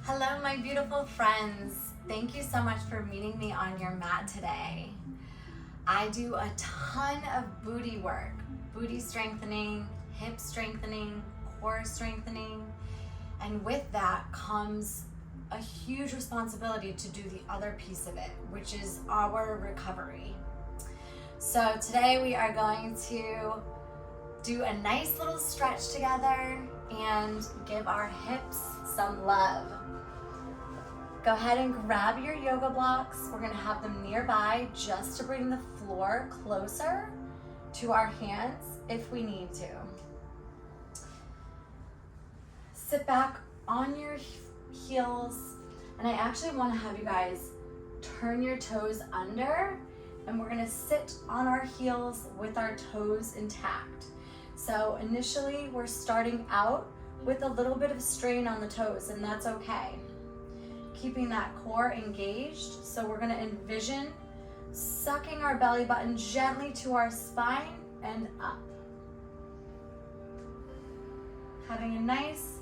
Hello, my beautiful friends. Thank you so much for meeting me on your mat today. I do a ton of booty work, booty strengthening, hip strengthening, core strengthening, and with that comes a huge responsibility to do the other piece of it, which is our recovery. So today we are going to do a nice little stretch together and give our hips some love. Go ahead and grab your yoga blocks. We're gonna have them nearby just to bring the floor closer to our hands if we need to. Sit back on your heels, and I actually wanna have you guys turn your toes under, and we're gonna sit on our heels with our toes intact. So initially we're starting out with a little bit of strain on the toes, and that's okay. Keeping that core engaged. So we're gonna envision sucking our belly button gently to our spine and up. Having a nice,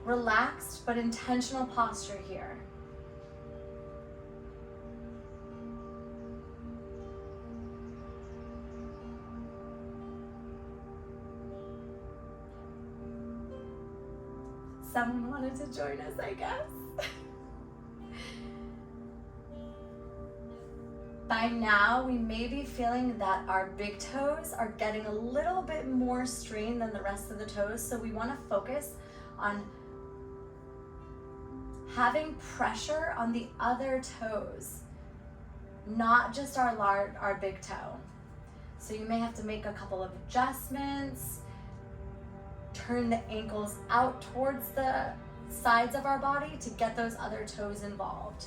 relaxed, but intentional posture here. Someone wanted to join us, I guess. By now, we may be feeling that our big toes are getting a little bit more strain than the rest of the toes, so we want to focus on having pressure on the other toes, not just our big toe. So you may have to make a couple of adjustments, turn the ankles out towards the sides of our body to get those other toes involved.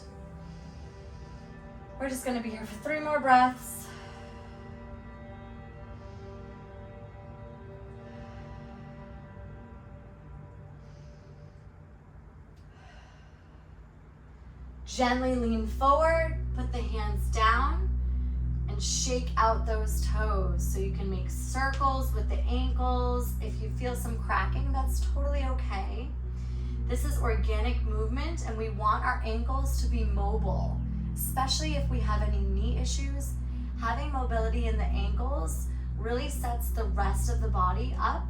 We're just going to be here for 3 more breaths. Gently lean forward, put the hands down, and shake out those toes. So you can make circles with the ankles. If you feel some cracking, that's totally okay. This is organic movement, and we want our ankles to be mobile. Especially if we have any knee issues, having mobility in the ankles really sets the rest of the body up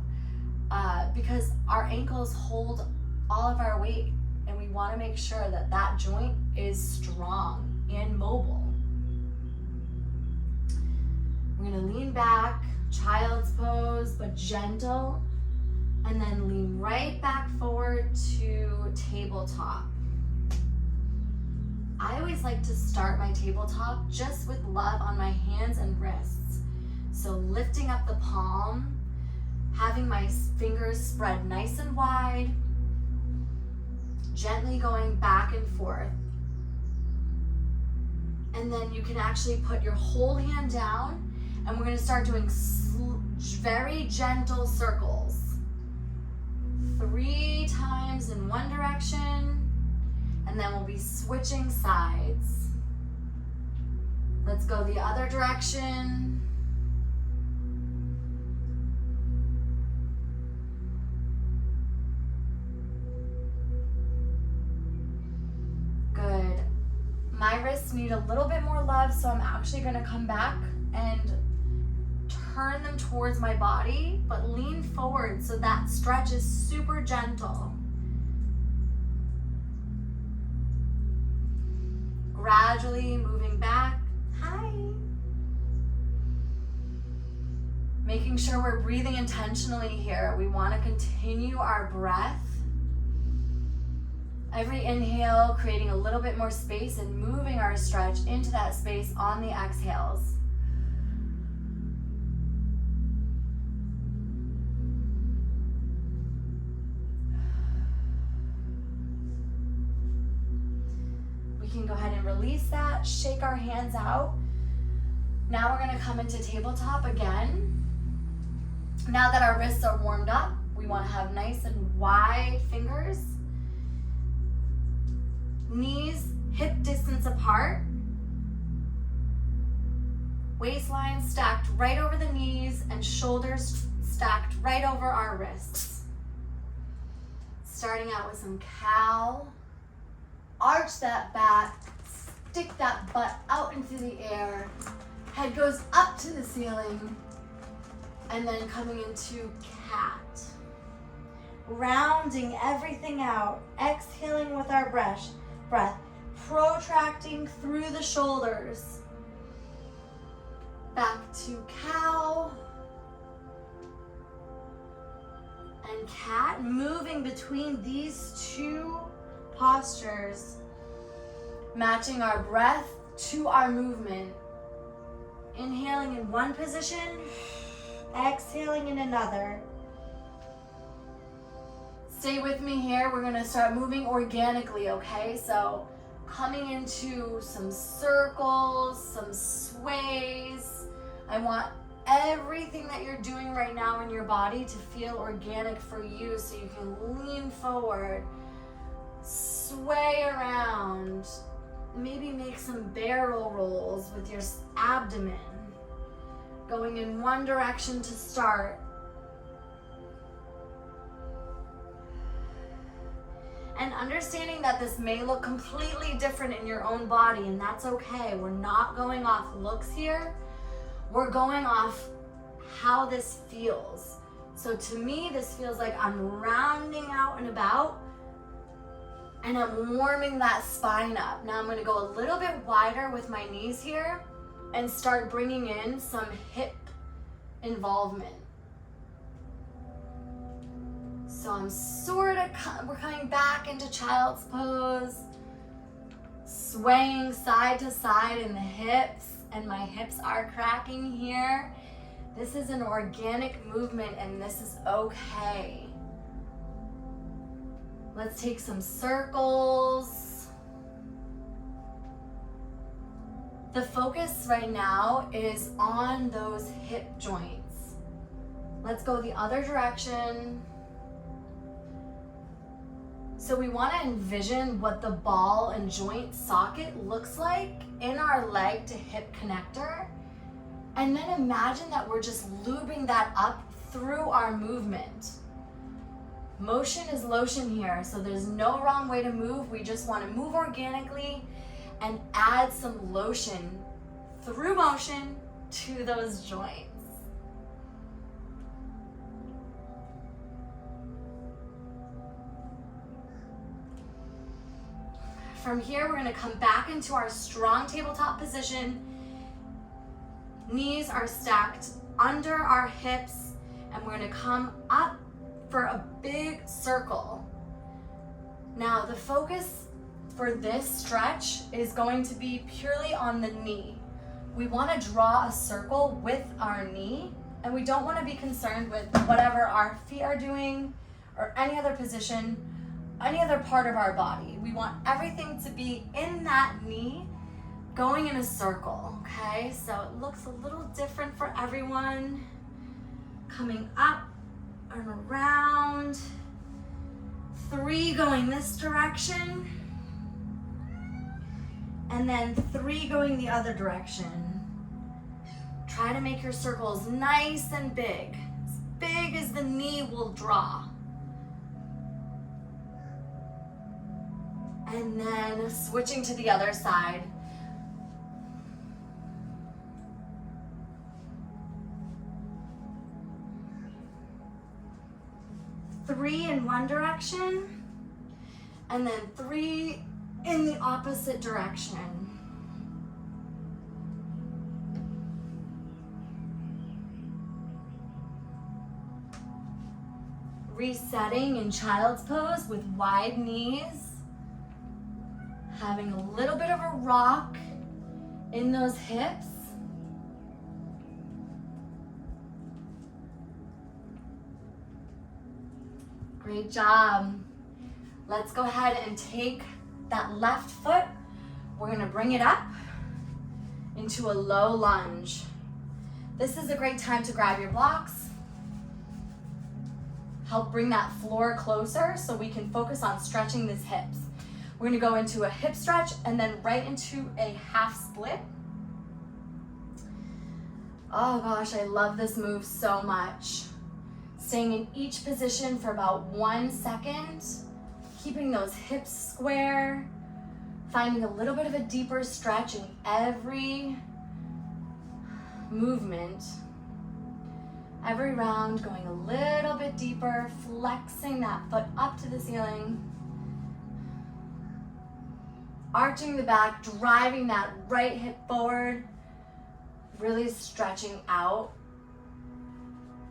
because our ankles hold all of our weight, and we want to make sure that that joint is strong and mobile. We're going to lean back, child's pose, but gentle, and then lean right back forward to tabletop. I always like to start my tabletop just with love on my hands and wrists. So lifting up the palm, having my fingers spread nice and wide, gently going back and forth. And then you can actually put your whole hand down, and we're gonna start doing very gentle circles. 3 times in one direction, and then we'll be switching sides. Let's go the other direction. Good. My wrists need a little bit more love, so I'm actually gonna come back and turn them towards my body, but lean forward so that stretch is super gentle. Gradually moving back. Hi. Making sure we're breathing intentionally here. We want to continue our breath. Every inhale, creating a little bit more space and moving our stretch into that space on the exhales. Can go ahead and release that, shake our hands out. Now we're gonna come into tabletop again. Now that our wrists are warmed up, we wanna have nice and wide fingers. Knees hip distance apart. Waistline stacked right over the knees and shoulders stacked right over our wrists. Starting out with some cow arch that back, stick that butt out into the air, head goes up to the ceiling, and then coming into cat. Rounding everything out, exhaling with our breath, protracting through the shoulders. Back to cow and cat, moving between these two postures, matching our breath to our movement. Inhaling in one position, exhaling in another. Stay with me here. We're gonna start moving organically, okay? So coming into some circles, some sways. I want everything that you're doing right now in your body to feel organic for you, so you can lean forward, sway around, maybe make some barrel rolls with your abdomen, going in one direction to start. And understanding that this may look completely different in your own body, and that's okay. We're not going off looks here. We're going off how this feels. So to me, this feels like I'm rounding out and about, and I'm warming that spine up. Now I'm gonna go a little bit wider with my knees here and start bringing in some hip involvement. So I'm we're coming back into child's pose, swaying side to side in the hips, and my hips are cracking here. This is an organic movement, and this is okay. Let's take some circles. The focus right now is on those hip joints. Let's go the other direction. So we want to envision what the ball and joint socket looks like in our leg to hip connector. And then imagine that we're just lubing that up through our movement. Motion is lotion here, so there's no wrong way to move. We just want to move organically and add some lotion through motion to those joints. From here, we're gonna come back into our strong tabletop position. Knees are stacked under our hips, and we're gonna come up for a big circle. Now, the focus for this stretch is going to be purely on the knee. We wanna draw a circle with our knee, and we don't wanna be concerned with whatever our feet are doing or any other position, any other part of our body. We want everything to be in that knee, going in a circle, okay? So it looks a little different for everyone. Coming up and around. 3 going this direction. And then 3 going the other direction. Try to make your circles nice and big as the knee will draw. And then switching to the other side. Three in one direction, and then 3 in the opposite direction. Resetting in child's pose with wide knees. Having a little bit of a rock in those hips. Great job. Let's go ahead and take that left foot. We're gonna bring it up into a low lunge. This is a great time to grab your blocks. Help bring that floor closer so we can focus on stretching these hips. We're gonna go into a hip stretch and then right into a half split. Oh gosh, I love this move so much. Staying in each position for about 1 second, keeping those hips square, Finding a little bit of a deeper stretch in every movement. Every round going a little bit deeper, flexing that foot up to the ceiling. Arching the back, driving that right hip forward, really stretching out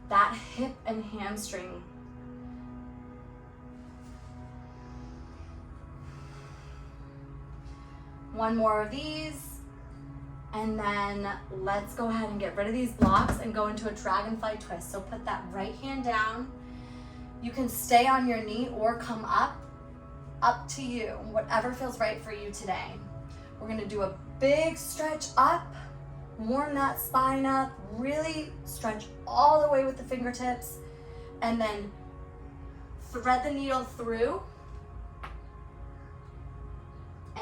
that hip and hamstring. One more of these, and then let's go ahead and get rid of these blocks and go into a dragonfly twist. So put that right hand down. You can stay on your knee or come up to you, whatever feels right for you today. We're gonna do a big stretch up, warm that spine up, really stretch all the way with the fingertips, and then thread the needle through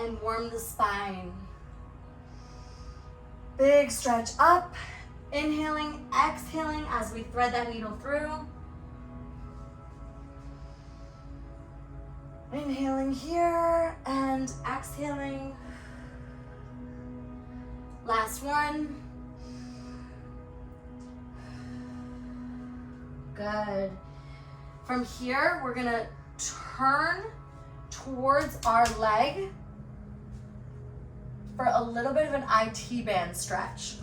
and warm the spine. Big stretch up, inhaling, exhaling as we thread that needle through. Inhaling here and exhaling. Last one. Good. From here, we're gonna turn towards our leg for a little bit of an IT band stretch.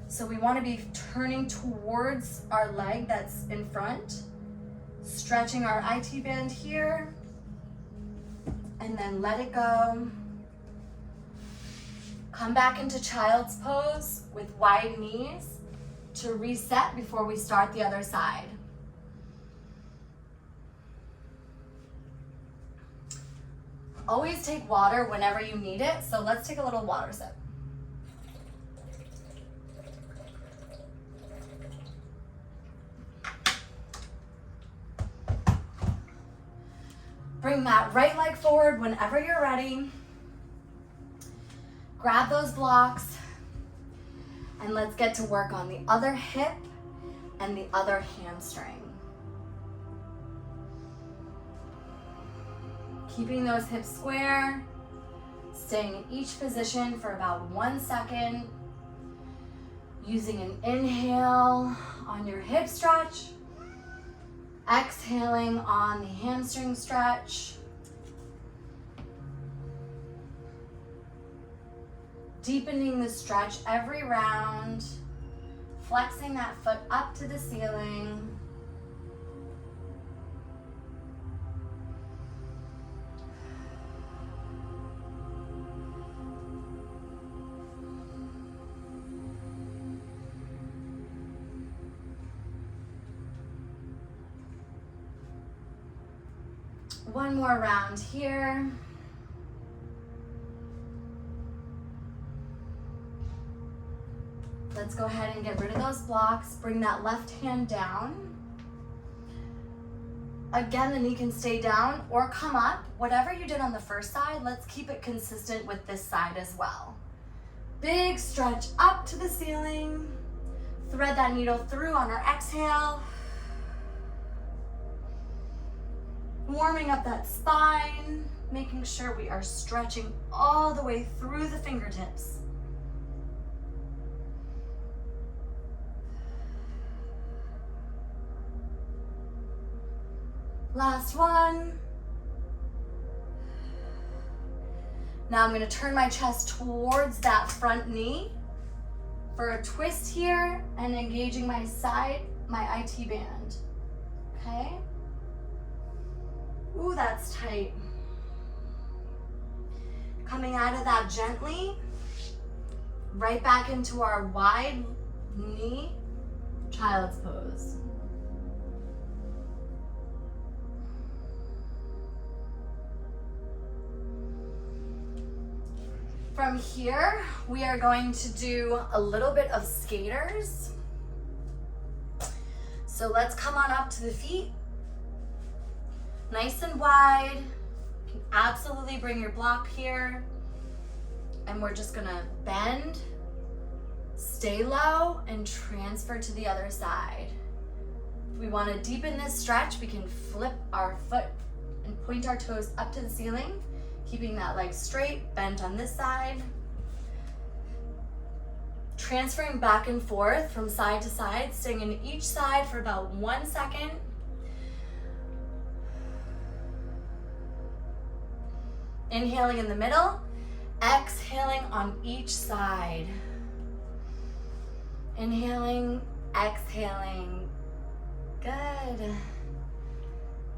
So we want to be turning towards our leg that's in front, stretching our IT band here, and then let it go. Come back into child's pose with wide knees to reset before we start the other side. Always take water whenever you need it, so let's take a little water sip. Bring that right leg forward whenever you're ready. Grab those blocks, and let's get to work on the other hip and the other hamstring. Keeping those hips square, staying in each position for about 1 second. Using an inhale on your hip stretch, exhaling on the hamstring stretch. Deepening the stretch every round, flexing that foot up to the ceiling. One more round here. Let's go ahead and get rid of those blocks. Bring that left hand down. Again, the knee can stay down or come up. Whatever you did on the first side, let's keep it consistent with this side as well. Big stretch up to the ceiling. Thread that needle through on our exhale. Warming up that spine, making sure we are stretching all the way through the fingertips. Last one. Now I'm going to turn my chest towards that front knee for a twist here and engaging my side, my IT band. Okay? Ooh, that's tight. Coming out of that gently, right back into our wide knee, child's pose. From here, we are going to do a little bit of skaters. So let's come on up to the feet. Nice and wide. You can absolutely bring your block here. And we're just gonna bend, stay low, and transfer to the other side. If we wanna deepen this stretch, we can flip our foot and point our toes up to the ceiling. Keeping that leg straight, bent on this side. Transferring back and forth from side to side, staying in each side for about 1 second. Inhaling in the middle, exhaling on each side. Inhaling, exhaling. Good.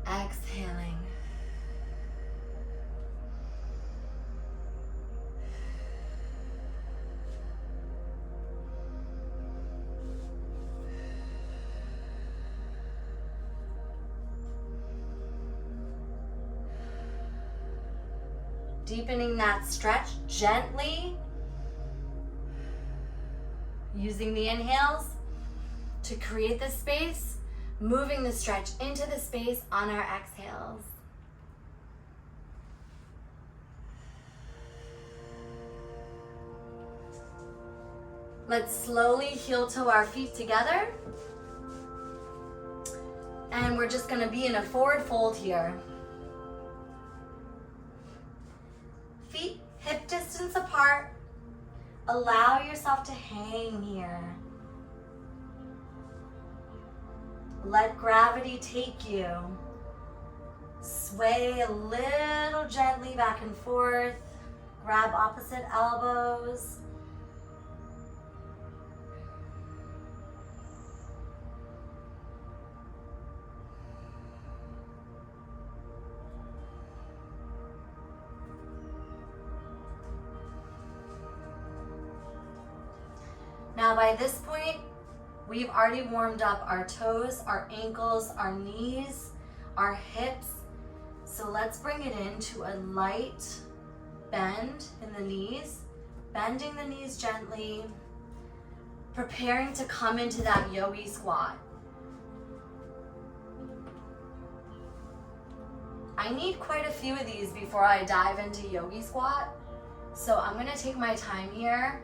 Exhaling. Deepening that stretch gently, using the inhales to create the space, moving the stretch into the space on our exhales. Let's slowly heel toe our feet together. And we're just gonna be in a forward fold here. Feet hip distance apart. Allow yourself to hang here. Let gravity take you. Sway a little gently back and forth. Grab opposite elbows. Now by this point, we've already warmed up our toes, our ankles, our knees, our hips. So let's bring it into a light bend in the knees, bending the knees gently, preparing to come into that yogi squat. I need quite a few of these before I dive into yogi squat. So I'm gonna take my time here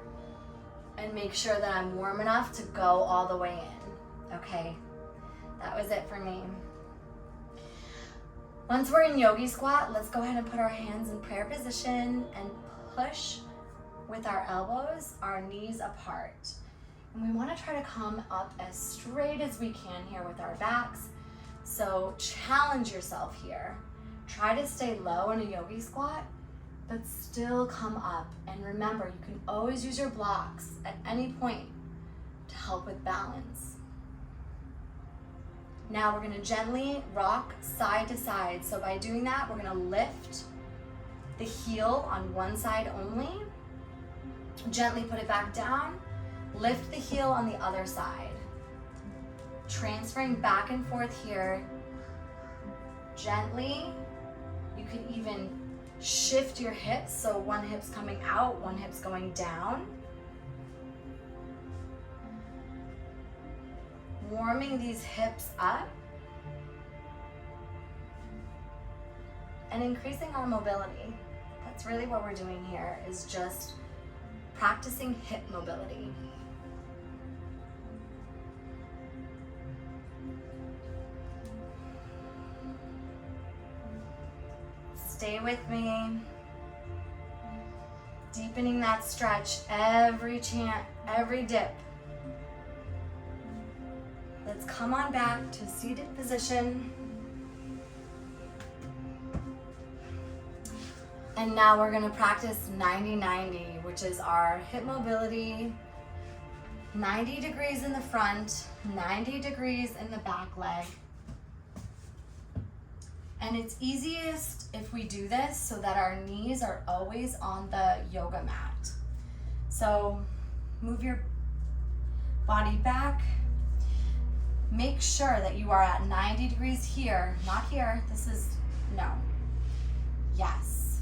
and make sure that I'm warm enough to go all the way in. Okay, that was it for me. Once we're in yogi squat, let's go ahead and put our hands in prayer position and push with our elbows, our knees apart. And we wanna try to come up as straight as we can here with our backs. So challenge yourself here. Try to stay low in a yogi squat, but still come up. And remember, you can always use your blocks at any point to help with balance. Now we're gonna gently rock side to side. So by doing that, we're gonna lift the heel on one side only, gently put it back down, lift the heel on the other side. Transferring back and forth here, gently. You can even shift your hips, so one hip's coming out, one hip's going down. Warming these hips up and increasing our mobility. That's really what we're doing here, is just practicing hip mobility. Stay with me. Deepening that stretch every chant, every dip. Let's come on back to seated position. And now we're gonna practice 90-90, which is our hip mobility. 90 degrees in the front, 90 degrees in the back leg. And it's easiest if we do this so that our knees are always on the yoga mat. So move your body back. Make sure that you are at 90 degrees here, not here. This is, no. Yes.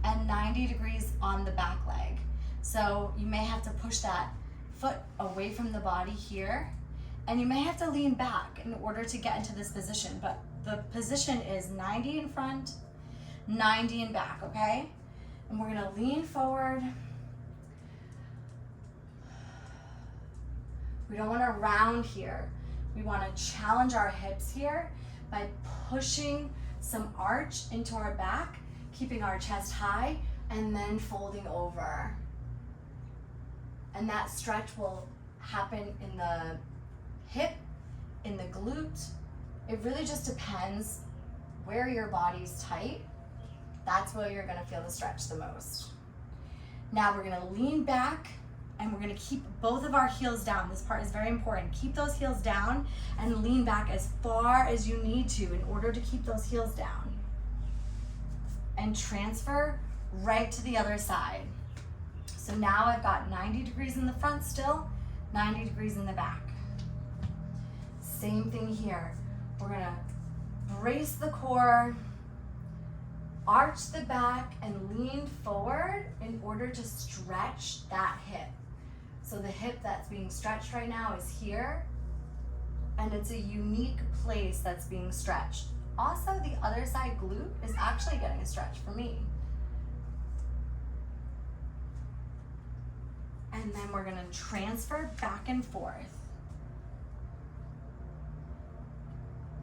And 90 degrees on the back leg. So you may have to push that foot away from the body here. And you may have to lean back in order to get into this position, but the position is 90 in front, 90 in back, okay? And we're gonna lean forward. We don't wanna round here. We wanna challenge our hips here by pushing some arch into our back, keeping our chest high and then folding over. And that stretch will happen in the hip, in the glute. It really just depends where your body's tight. That's where you're gonna feel the stretch the most. Now we're gonna lean back and we're gonna keep both of our heels down. This part is very important. Keep those heels down and lean back as far as you need to in order to keep those heels down. And transfer right to the other side. So now I've got 90 degrees in the front still, 90 degrees in the back. Same thing here. We're gonna brace the core, arch the back, and lean forward in order to stretch that hip. So the hip that's being stretched right now is here, and it's a unique place that's being stretched. Also, the other side glute is actually getting a stretch for me. And then we're gonna transfer back and forth.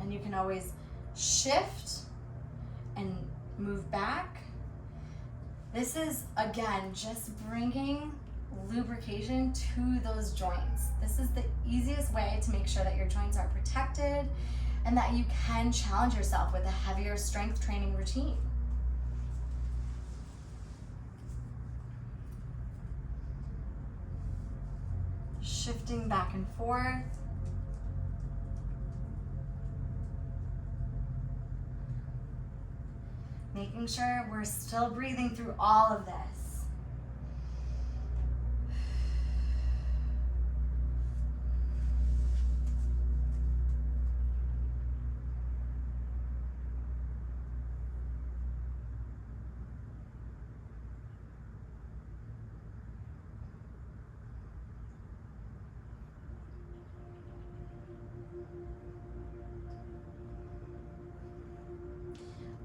And you can always shift and move back. This is, again, just bringing lubrication to those joints. This is the easiest way to make sure that your joints are protected and that you can challenge yourself with a heavier strength training routine. Shifting back and forth. Making sure we're still breathing through all of this.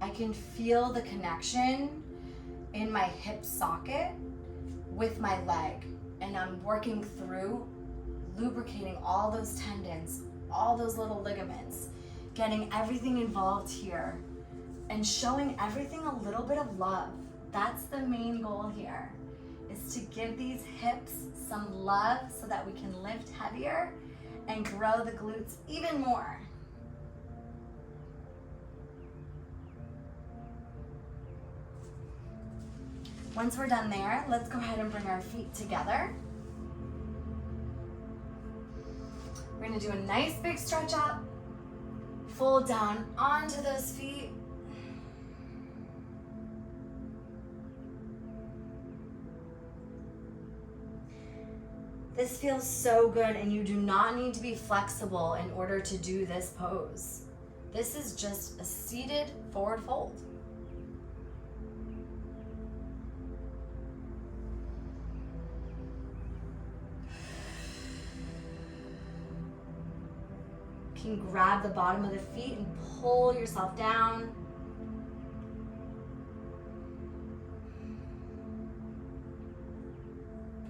I can feel the connection in my hip socket with my leg, and I'm working through lubricating all those tendons, all those little ligaments, getting everything involved here and showing everything a little bit of love. That's the main goal here, is to give these hips some love so that we can lift heavier and grow the glutes even more. Once we're done there, let's go ahead and bring our feet together. We're gonna do a nice big stretch up, fold down onto those feet. This feels so good, and you do not need to be flexible in order to do this pose. This is just a seated forward fold. You can grab the bottom of the feet and pull yourself down.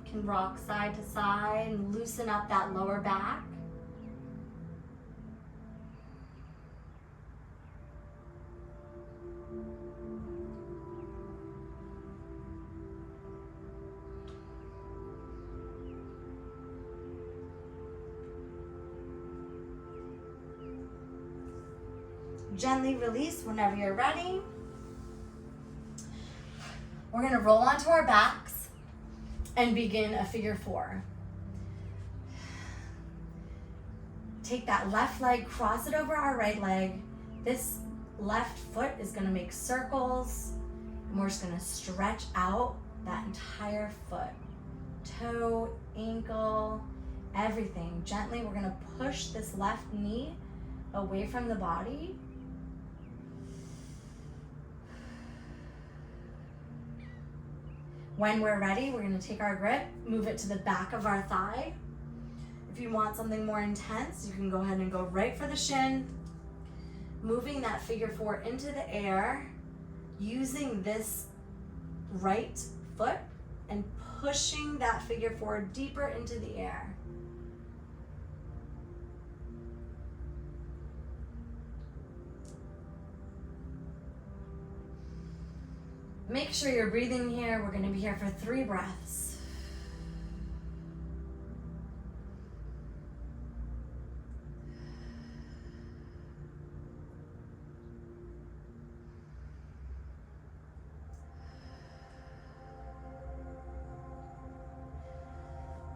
You can rock side to side and loosen up that lower back. Gently release whenever you're ready. We're gonna roll onto our backs and begin a figure four. Take that left leg, cross it over our right leg. This left foot is gonna make circles, and we're just gonna stretch out that entire foot. Toe, ankle, everything. Gently, we're gonna push this left knee away from the body. When we're ready, we're gonna take our grip, move it to the back of our thigh. If you want something more intense, you can go ahead and go right for the shin, moving that figure four into the air, using this right foot and pushing that figure four deeper into the air. Make sure you're breathing here. We're going to be here for 3 breaths.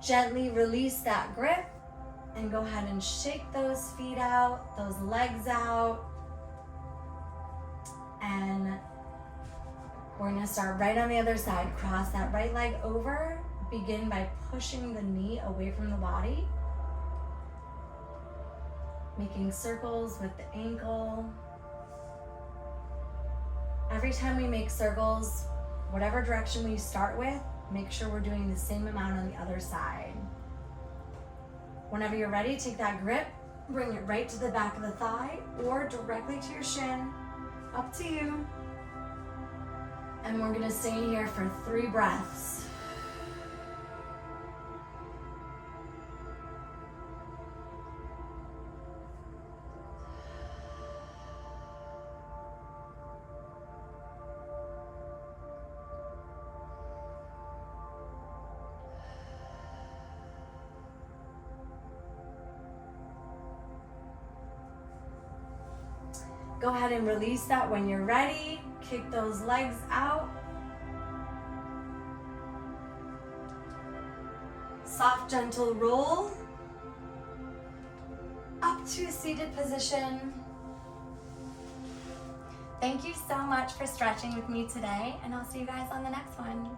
Gently release that grip and go ahead and shake those feet out, those legs out. And we're going to start right on the other side. Cross that right leg over. Begin by pushing the knee away from the body. Making circles with the ankle. Every time we make circles, whatever direction we start with, make sure we're doing the same amount on the other side. Whenever you're ready, take that grip, bring it right to the back of the thigh or directly to your shin. Up to you. And we're gonna stay here for 3 breaths. Go ahead and release that when you're ready. Kick those legs out. Soft, gentle roll up to a seated position. Thank you so much for stretching with me today, and I'll see you guys on the next one.